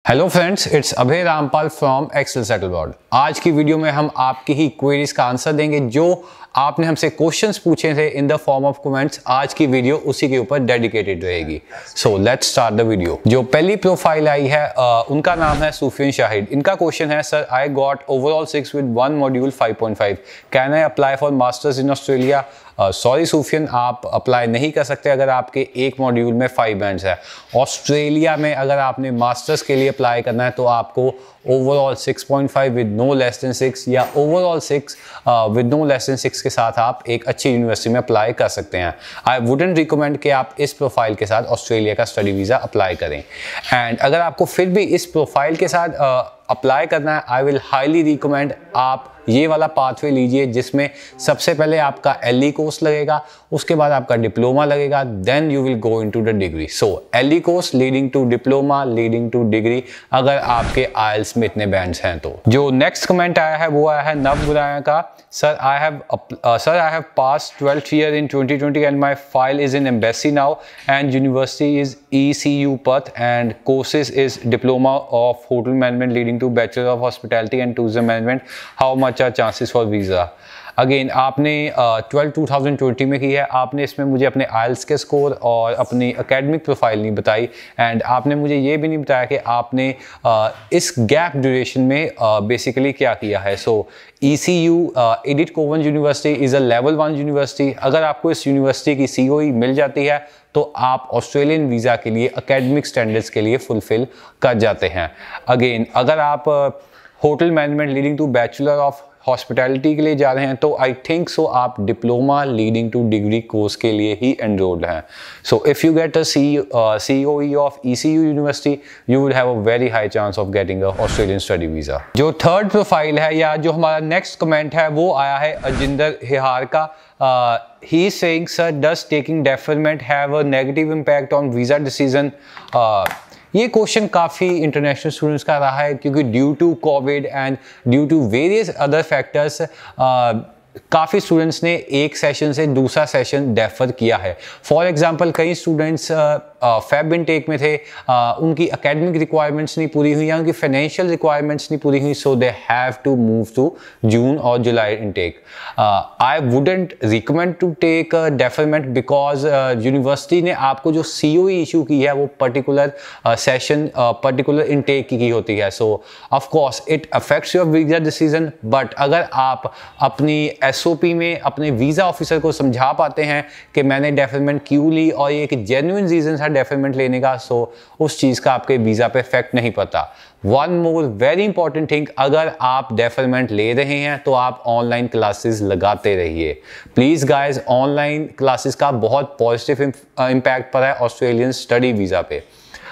Hello friends, it's Abhay Rampal from excel सेटलबोर्ड। आज की वीडियो में हम आपकी ही क्वेरीज का आंसर देंगे जो आपने हमसे क्वेश्चंस पूछे थे in the form of comments. आज की वीडियो उसी के ऊपर डेडिकेटेड रहेगी। So let's start the video. जो पहली प्रोफाइल आई है उनका नाम है सुफियान शाहिद। इनका क्वेश्चन है, sir I got overall 6 with 1 module 5.5, can I apply for masters in Australia? Sorry Sufiyan, आप अप्लाई नहीं कर सकते अगर आपके एक मॉड्यूल में 5 बैंड्स है। ऑस्ट्रेलिया में अगर आपने मास्टर्स के लिए अप्लाई करना है तो आपको overall 6.5 with no less than 6 या overall 6 with no less than 6 के साथ आप एक अच्छी यूनिवर्सिटी में अप्लाई कर सकते हैं। आई वुडंट रिकमेंड कि आप इस प्रोफाइल के साथ ऑस्ट्रेलिया का स्टडी वीज़ा अप्लाई करें। एंड अगर आपको फिर भी इस प्रोफाइल के साथ अप्लाई करना है, आई विल हाईली रिकमेंड आप ये वाला पाथवे लीजिए जिसमें सबसे पहले आपका एलई कोर्स लगेगा, उसके बाद आपका डिप्लोमा लगेगा, then you will go into the degree. So LE course leading to diploma leading to degree अगर आपके आइल्स में इतने बैंड्स हैं तो। जो नेक्स्ट कमेंट आया है वो आया है नव गुराया का। Sir I have pass 12th year in 2020 and my file is in embassy now and university is ECU Perth and courses is diploma of hotel management leading to bachelor of hospitality and tourism management. How much are chances for visa? Again आपने 12 2020 में की है, आपने इसमें मुझे अपने आइल्स के score और अपनी एकेडमिक प्रोफाइल नहीं बताई एंड आपने मुझे ये भी नहीं बताया कि आपने इस गैप ड्यूरेशन में बेसिकली क्या किया है। सो ECU एडिथ कोवन university is a level 1 university. अगर आपको इस यूनिवर्सिटी की COE मिल जाती है तो आप ऑस्ट्रेलियन वीज़ा के लिए एकेडमिक स्टैंडर्ड्स के लिए फुलफिल कर जाते हैं। अगेन अगर आप hotel management leading to bachelor of hospitality के लिए जा रहे हैं तो आई थिंक सो आप diploma leading to degree course के लिए ही एनरोल्ड हैं। सो if you get a COE of ECU university you will have a very high chance of getting a Australian study visa. जो थर्ड प्रोफाइल है या जो हमारा next comment है वो आया है अजिंदर हिहार का। He is saying, sir, does taking deferment have a negative impact on visa decision? ये क्वेश्चन काफ़ी इंटरनेशनल स्टूडेंट्स का रहा है क्योंकि due to COVID and due to various other factors काफ़ी स्टूडेंट्स ने एक सेशन से दूसरा सेशन डेफर किया है। फॉर एग्जांपल कई स्टूडेंट्स फेब इनटेक में थे, उनकी एकेडमिक रिक्वायरमेंट्स नहीं पूरी हुई या उनकी फाइनेंशियल रिक्वायरमेंट्स नहीं पूरी हुई, so they have to move to June और July intake. I wouldn't recommend to take deferment because university ने आपको जो COE इशू की है वो पर्टिकुलर सेशन पर्टिकुलर इनटेक की होती है। सो of course it affects your visa decision, but अगर आप अपनी SOP में अपने वीज़ा ऑफिसर को समझा पाते हैं कि मैंने डेफरमेंट क्यों ली और ये एक जेन्युइन रीज़न था डेफरमेंट लेने का, सो उस चीज़ का आपके वीज़ा पे इफेक्ट नहीं पड़ता। One more very important thing, अगर आप डेफरमेंट ले रहे हैं तो आप ऑनलाइन क्लासेस लगाते रहिए प्लीज़ गाइज। ऑनलाइन क्लासेस का बहुत पॉजिटिव इम्पैक्ट पड़ा है ऑस्ट्रेलियन स्टडी वीज़ा पे।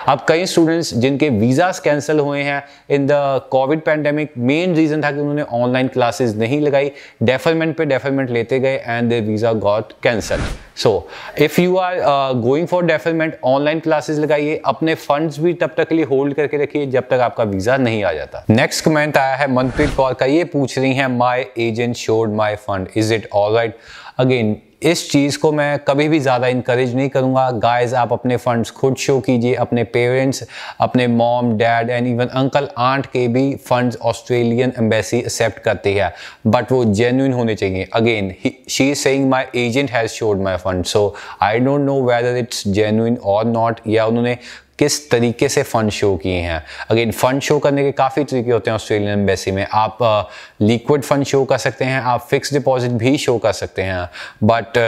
अब कई स्टूडेंट्स जिनके वीज़ास कैंसिल हुए हैं in the Covid pandemic, main reason था कि उन्होंने ऑनलाइन क्लासेस नहीं लगाई, डेफरमेंट पे डेफरमेंट लेते गए and their visa got cancel. So if you are going for deferment, online classes लगाइए, अपने फंड्स भी तब तक के लिए होल्ड करके रखिए जब तक आपका वीज़ा नहीं आ जाता। नेक्स्ट कमेंट आया है मनप्रीत कौर का। ये पूछ रही हैं, my agent showed my fund, is it alright? Again इस चीज़ को मैं कभी भी ज़्यादा इंकरेज नहीं करूँगा। गाइस आप अपने फंड्स खुद शो कीजिए, अपने पेरेंट्स, अपने mom dad and even uncle aunt के भी फंड्स ऑस्ट्रेलियन एम्बेसी एक्सेप्ट करती है, बट वो जेन्युइन होने चाहिए। Again she is saying my agent has showed my fund, so I don't know whether it's genuine और नॉट, या उन्होंने किस तरीके से फ़ंड शो किए हैं। अगेन फ़ंड शो करने के काफ़ी तरीके होते हैं ऑस्ट्रेलियन एम्बेसी में। आप लिक्विड फ़ंड शो कर सकते हैं, आप फिक्स डिपॉजिट भी शो कर सकते हैं, but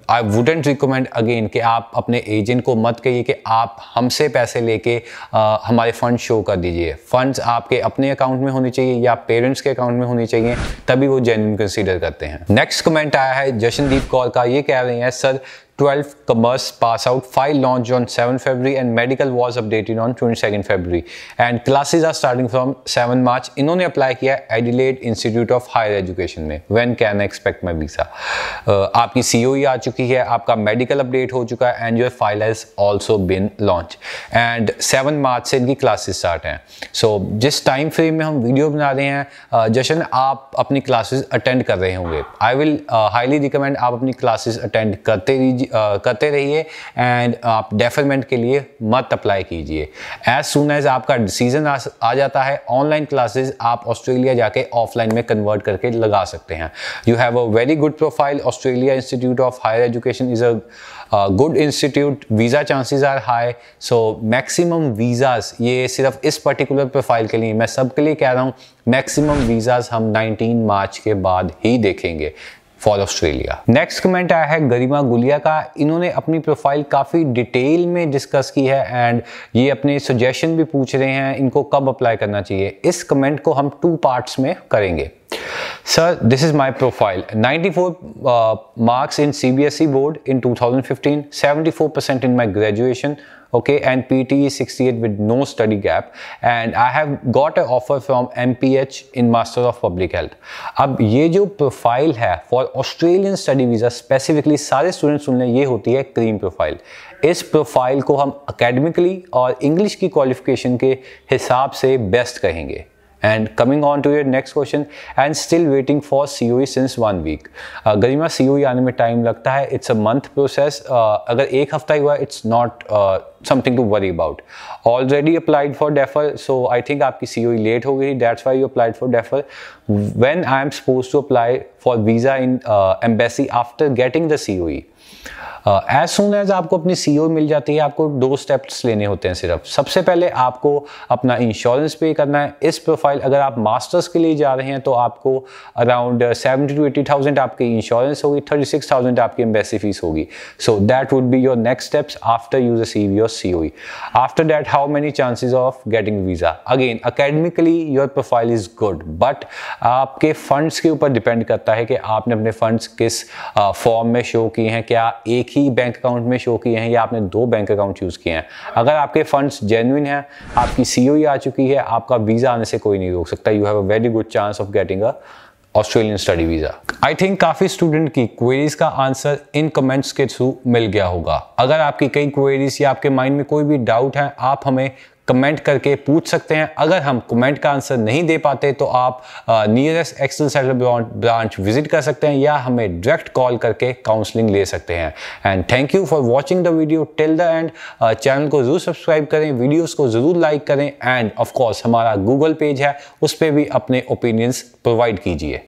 I wouldn't recommend again कि आप अपने एजेंट को मत कहिए कि आप हमसे पैसे लेके हमारे फ़ंड शो कर दीजिए। फ़ंड्स आपके अपने अकाउंट में होने चाहिए या पेरेंट्स के अकाउंट में होने चाहिए, तभी वो जेन्युइन कंसीडर करते हैं। नेक्स्ट कमेंट आया है जशनदीप कौर का। ये कह रहे हैं, sir 12th commerce pass out, file launched on 7 February and medical was updated on 22 February and classes are starting from 7 March. इन्होंने अप्लाई किया Adelaide Institute of Higher Education में। When can I expect my visa? आपकी COE आ चुकी है, आपका medical update हो चुका है and your file has also been launched and 7 March से इनकी क्लासेस स्टार्ट हैं। So जिस टाइम फ्रेम में हम वीडियो बना रहे हैं जशन, आप अपनी क्लासेस अटेंड कर रहे होंगे। I will highly recommend आप अपनी क्लासेस अटेंड करते करते रहिए एंड आप डेफरमेंट के लिए मत अप्लाई कीजिए। एज सून एज आपका डिसीजन आ जाता है, ऑनलाइन क्लासेस आप ऑस्ट्रेलिया जाके ऑफलाइन में कन्वर्ट करके लगा सकते हैं। You have a very good profile. Australia institute of higher education is a good institute. Visa chances are high, so maximum visas, ये सिर्फ इस पर्टिकुलर प्रोफाइल के लिए, मैं सबके लिए कह रहा हूँ, मैक्सिमम वीज़ाज हम 19 मार्च के बाद ही देखेंगे फॉर ऑस्ट्रेलिया। नेक्स्ट कमेंट आया है गरिमा गुलिया का। इन्होंने अपनी प्रोफाइल काफ़ी डिटेल में डिस्कस की है एंड ये अपने सजेशन भी पूछ रहे हैं इनको कब अप्लाई करना चाहिए। इस कमेंट को हम 2 पार्ट्स में करेंगे। Sir, this is my profile. 94 marks in CBSE board in 2015, 74% in my graduation, okay, and PTE 68 with no study gap, and I have got an offer from MPH in Master of Public Health. अब ये जो profile है for Australian study visa specifically, सारे student सुन लें, ये होती है cream profile. इस प्रोफाइल को हम अकेडमिकली और इंग्लिश की क्वालिफिकेशन के हिसाब से बेस्ट कहेंगे। And coming on to your next question, and still waiting for COE since 1 week. Garima, COE आने में टाइम लगता है, it's a month process. अगर एक हफ्ता ही हुआ, it's not something to worry about. Already applied for defer, so I think आपकी COE late हो गई, that's why you applied for defer. When I am supposed to apply for visa in embassy after getting the COE? As soon as आपको अपनी CO मिल जाती है, आपको 2 steps लेने होते हैं सिर्फ। सबसे पहले आपको अपना इंश्योरेंस पे करना है। इस प्रोफाइल, अगर आप मास्टर्स के लिए जा रहे हैं तो आपको अराउंड 70,000 to 80,000 आपकी इंश्योरेंस होगी, 36,000 आपकी एम्बेसी फीस होगी। So that would be your next steps after you receive your COE। After that, how many chances of getting visa? Again academically your profile is good, but आपके funds के ऊपर depend करता है कि आपने अपने funds किस फॉर्म में शो किए हैं। क्या एक ही बैंक अकाउंट में शो किए हैं या आपने 2 बैंक अकाउंट यूज किए हैं? अगर आपके फंड्स जेन्युइन हैं, आपकी COE आ चुकी है, आपका वीजा आने से कोई नहीं रोक सकता। You have a very good chance of getting a Australian study visa. I think काफी स्टूडेंट की क्वेरीज का आंसर इन कमेंट्स के थ्रू मिल गया होगा। अगर आपकी कई क्वेरीज या आपके माइंड में कोई भी डाउट है, आप हमें कमेंट करके पूछ सकते हैं। अगर हम कमेंट का आंसर नहीं दे पाते तो आप नियरेस्ट एक्सेल सेटल ब्रांच विजिट कर सकते हैं या हमें डायरेक्ट कॉल करके काउंसलिंग ले सकते हैं। And thank you for watching the video till the end. Channel को जरूर सब्सक्राइब करें, वीडियोस को जरूर लाइक करें एंड ऑफ कोर्स हमारा गूगल पेज है, उस पर भी अपने ओपिनियंस प्रोवाइड कीजिए।